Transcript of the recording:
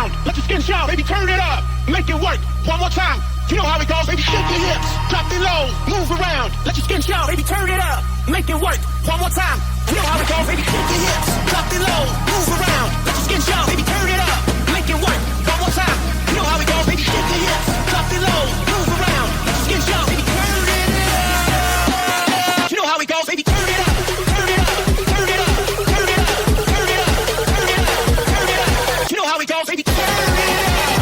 around, let your skin shine, baby, turn it up, make it work, one more time, you know how it goes, baby, shake your hips, drop it low, move around, let your skin shine, baby, turn it up, make it work, one more time, you know how it goes, baby, shake your hips, drop it low, move around, let your skin shine, baby, turn it up, make it work, one more time, you know how it goes, baby, shake your hips, drop it low, move around, let your skin shine, baby, turn it up, you know how it goes, baby, turn it up, turn it up, turn it up, turn it up, turn it up, turn it up, turn it up, you know how it goes, baby, turn it up.